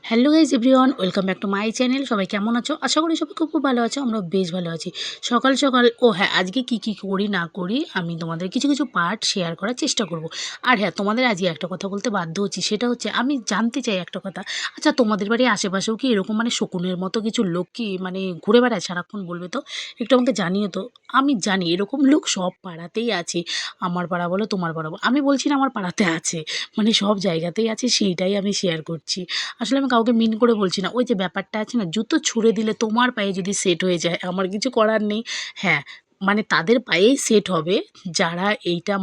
Hello guys everyone, welcome back to my channel. সবাই কেমন আছো? আশা করি সবাই খুব খুব ভালো আছো। আমরা বেশ ভালো আছি। সকাল সকাল আজকে কি কি করি না করি আমি তোমাদের কিছু কিছু পার্ট শেয়ার করার চেষ্টা করব। আর হ্যাঁ, তোমাদের আজকে একটা কথা বলতে বাধ্য হচ্ছি, সেটা হচ্ছে আমি জানতে চাই একটা কথা। আচ্ছা, তোমাদের বাড়ির আশেপাশেও কি এরকম শকুনের মতো কিছু লোক কি ঘুরে বেড়ায় সারাক্ষণ? বলবে তো, একটু আমাকে জানিও তো। আমি জানি এরকম লোক সব পাড়াতেই আছে। আমার পাড়া বলো, তোমার পাড়া বলো, আমি বলছি না আমার পাড়াতে আছে, সব জায়গাতেই আছে, সেইটাই আমি শেয়ার করছি। আসলে আমি কাউকে মিন করে বলছি না। ওই যে ব্যাপারটা আছে না, জুতো ছুঁড়ে দিলে তোমার পায়ে যদি সেট হয়ে যায়, আমার কিছু করার নেই। হ্যাঁ, তাদের পায়েই সেট হবে যারা এইটা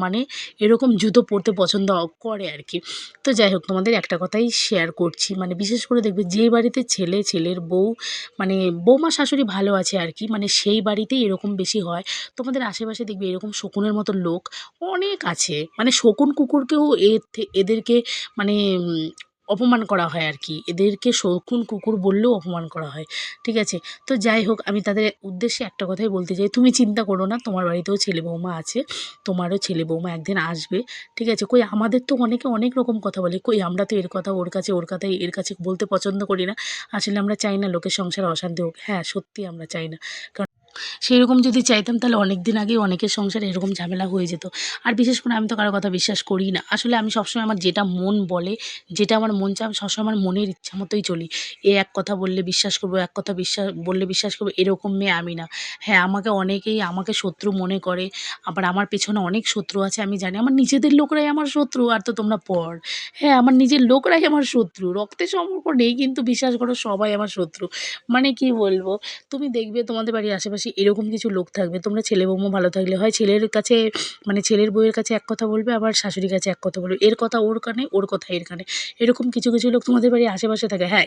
এরকম জুতো পরতে পছন্দ করে আর কি। তো যাই হোক, তোমাদের একটা কথাই শেয়ার করছি, বিশেষ করে দেখবে যে বাড়িতে ছেলে, ছেলের বউ, বৌমা শাশুড়ি ভালো আছে আর কি, সেই বাড়িতেই এরকম বেশি হয়। তোমাদের আশেপাশে দেখবে এরকম শকুনের মতো লোক অনেক আছে। শকুন কুকুরকেও এদেরকে মানে অপমান করা হয় আর কি, এদেরকে শকুন কুকুর বললেও অপমান করা হয়। ঠিক আছে? তো যাই হোক, আমি তাদের উদ্দেশ্যে একটা কথাই বলতে চাই, তুমি চিন্তা করো না, তোমার বাড়িতেও ছেলে বৌমা আছে, তোমারও ছেলে বৌমা একদিন আসবে। ঠিক আছে? কই আমাদের তো অনেকে অনেক রকম কথা বলে, কই আমরা তো এর কথা ওর কাছে, ওর কথাই এর কাছে বলতে পছন্দ করি না। আসলে আমরা চাই না লোকের সংসারে অশান্তি হোক। হ্যাঁ, সত্যি আমরা চাই না। সেরকম যদি চাইতাম তাহলে অনেক দিন আগেই অনেকের সংসারে এরকম ঝামেলা হয়ে যেত। আর বিশেষ করে আমি তো কারো কথা বিশ্বাস করি না। আসলে আমি সবসময় আমার যেটা মন বলে, যেটা আমার মন চায়, আমি সবসময় আমার মনের ইচ্ছা মতোই চলি। এ এক কথা বললে বিশ্বাস করবো, এক কথা বললে বিশ্বাস করবো, এরকম মেয়ে আমি না। হ্যাঁ, আমাকে অনেকেই আমাকে শত্রু মনে করে, আবার আমার পেছনে অনেক শত্রু আছে আমি জানি। আমার নিজেদের লোকরাই আমার শত্রু, আর তো তোমরা পর। হ্যাঁ, আমার নিজের লোকরাই আমার শত্রু। রক্তের সম্পর্ক নেই, কিন্তু বিশ্বাস করো সবাই আমার শত্রু। কি বলবো, তুমি দেখবে তোমাদের বাড়ির আশেপাশে এরকম কিছু লোক থাকবে, তোমরা ছেলে বৌমা ভালো থাকলে হয় ছেলের কাছে, ছেলের বউয়ের কাছে এক কথা বলবে, আবার শাশুড়ির কাছে এক কথা বলবে, এর কথা ওর কানে, ওর কথা এর কানে। এরকম কিছু কিছু লোক তোমাদের বাড়ির আশেপাশে থাকে। হ্যাঁ,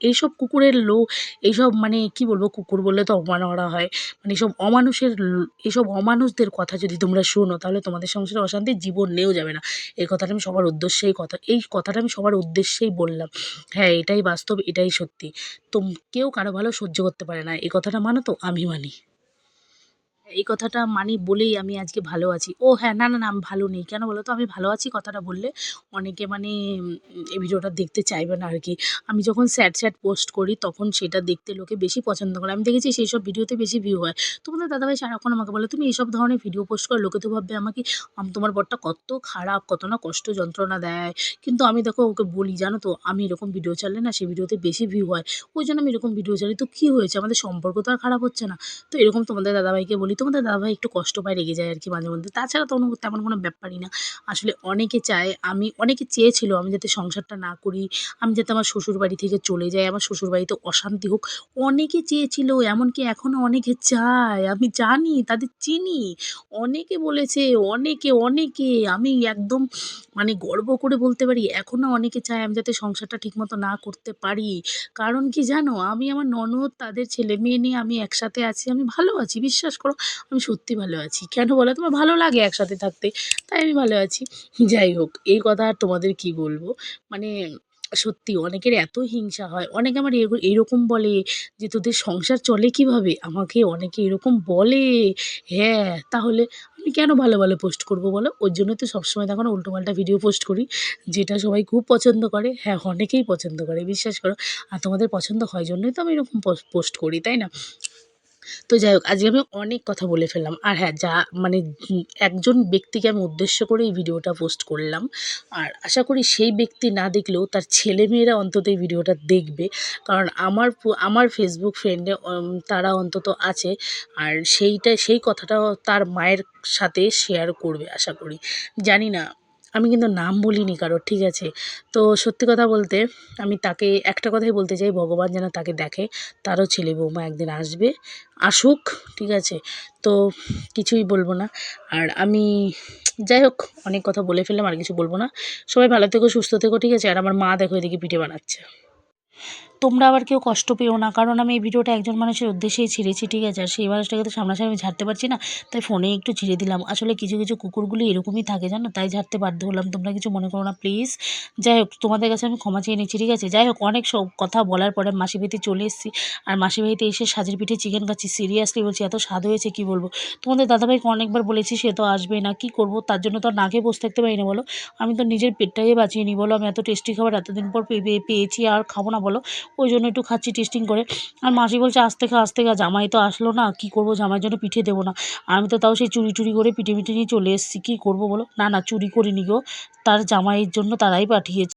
এইসব কুকুরের লোক, এইসব কি বলবো, কুকুর বললে তো অপমান করা হয়, এইসব অমানুষদের কথা যদি তোমরা শোনো, তাহলে তোমাদের সংসারে অশান্তি জীবন নেও যাবে না। এই কথাটা আমি সবার উদ্দেশ্যেই বললাম। হ্যাঁ, এটাই বাস্তব, এটাই সত্যি। তো কেউ কারো ভালো সহ্য করতে পারে না, এই কথাটা মানো তো? আমি মানি। এই কথাটা মানি বলেই আমি আজকে ভালো আছি। হ্যাঁ, না, না, না, আমি ভালো নেই। কেন বলো তো? আমি ভালো আছি কথাটা বললে অনেকে এই ভিডিওটা দেখতে চাইবে না আরকি। আমি যখন স্যাড পোস্ট করি তখন সেটা দেখতে লোকে বেশি পছন্দ করে। আমি দেখেছি সেইসব ভিডিওতে বেশি ভিউ হয়। তোমাদের দাদাভাই সারাক্ষণ আমাকে বলে, "তুমি এইসব ধরনের ভিডিও পোস্ট করো, লোকে তো ভাববে আমাকে তোমার বরটা কত খারাপ, কত না কষ্ট যন্ত্রণা দেয়।" কিন্তু আমি দেখো ওকে বলি, "জানো তো, আমি এরকম ভিডিও ছাড়লে না সেই ভিডিওতে বেশি ভিউ হয়। ওইজন্য আমি এরকম ভিডিও ছাড়ি। তো কি হয়েছে? আমাদের সম্পর্ক তো আর খারাপ হচ্ছে না।" তো এরকম তোমাদের দাদাভাইকে বলি, তোমাদের দাদাভাই একটু কষ্ট পায়, রেগে যায় আর কি মাঝে মধ্যে। তাছাড়া তো তেমন কোনো ব্যাপারই না। আসলে অনেকে চেয়েছিল আমি যাতে সংসারটা না করি, আমি যাতে আমার শ্বশুরবাড়ি থেকে চলে যাই, আমার শ্বশুরবাড়িতে অশান্তি হোক। অনেকে চেয়েছিল, এমনকি এখনও অনেকে চায়। আমি জানি, তাদের চিনি। অনেকে বলেছে, অনেকে। আমি একদম গর্ব করে বলতে পারি, এখনও অনেকে চায় আমি যাতে সংসারটা ঠিকমতো না করতে পারি। কারণ কি জানো? আমি আমার ননদ, তাদের ছেলেমেয়ে নিয়ে আমি একসাথে আছি। আমি ভালো আছি, বিশ্বাস করো। আমি সত্যি ভালো আছি। কেন বলো? তোমার ভালো লাগে একসাথে থাকতে, তাই আমি ভালো আছি। যাই হোক, এই কথা আর তোমাদের কি বলবো। মানে সত্যি অনেকের এত হিংসা হয়। অনেকে আমার এইরকম বলে যে, "তোদের সংসার চলে কীভাবে?" আমাকে অনেকে এরকম বলে। হ্যাঁ, তাহলে আমি কেন ভালো, ভালো পোস্ট করব বলো? ওর জন্যই তো সবসময় দেখো না উল্টোপাল্টা ভিডিও পোস্ট করি, যেটা সবাই খুব পছন্দ করে। হ্যাঁ, অনেকেই পছন্দ করে, বিশ্বাস করো। আর তোমাদের পছন্দ হয় জন্যই তো আমি এরকম পোস্ট করি, তাই না? তো যাই হোক, আজকে আমি অনেক কথা বলে ফেললাম। আর হ্যাঁ, একজন ব্যক্তিকে আমি উদ্দেশ্য করে এই ভিডিওটা পোস্ট করলাম। আর আশা করি সেই ব্যক্তি না দেখলেও তার ছেলেমেয়েরা অন্তত এই ভিডিওটা দেখবে। কারণ আমার ফেসবুক ফ্রেন্ডে তারা অন্তত আছে। আর সেই কথাটাও তার মায়ের সাথে শেয়ার করবে আশা করি। জানি না, আমি কিন্তু নাম বলিনি কারোর, ঠিক আছে? তো সত্যি কথা বলতে আমি তাকে একটা কথাই বলতে চাই, ভগবান যেন তাকে দেখে। তারও ছেলে বৌমা একদিন আসুক, ঠিক আছে? তো কিছুই বলব না। আর আমি যাই হোক, অনেক কথা বলে ফেললাম, আর কিছু বলব না। সবাই ভালো থেকো, সুস্থ থেকো, ঠিক আছে? আর আমার মা দেখো এদিকে পিঠে বানাচ্ছে। তোমরা আবার কেউ কষ্ট পেও না, কারণ আমি এই ভিডিওটা একজন মানুষের উদ্দেশ্যেই ছেড়েছি, ঠিক আছে? আর সেই মানুষটাকে তো সামনাসামনি আমি ঝাড়তে পারছি না, তাই ফোনে একটু ঝেড়ে দিলাম। আসলে কিছু কিছু কুকুরগুলি এরকমই থাকে জানো, তাই ঝাড়তে বাধ্য হলাম, তোমরা কিছু মনে করো না প্লিজ। যাই হোক, তোমাদের কাছে আমি ক্ষমা চেয়ে নিচ্ছি, ঠিক আছে? যাই হোক, অনেক সব কথা বলার পরে মাসি বাড়িতে চলে এসেছি, আর মাসি বাড়িতে এসে সাজের পিঠে চিকেন খাচ্ছি। সিরিয়াসলি বলছি, এত স্বাদ হয়েছে কি বলবো। তোমাদের দাদাভাইকে অনেকবার বলেছি, সে তো আসবেই না, কি করব, তার জন্য তো আর না খেয়ে বসে থাকতে পারি না বলো। আমি তো নিজের পেটটাকে বাঁচিয়ে নিই বলো, আমি এত টেস্টি খাবার এতদিন পর পেয়েছি, আর খাবো না বলো? ওই জন্য একটু খাচ্ছি টেস্টিং করে। আর মাসি বলছে আসতে খা, জামাই তো আসলো না, কি করব, জামাইয়ের জন্য পিঠে দেবো না। আর আমি তো তাও সেই চুরি টুরি করে পিঠে নিয়ে চলে এসেছি, কী করবো বলো। না চুরি করিনি গো, তার জামাইয়ের জন্য তারাই পাঠিয়েছে।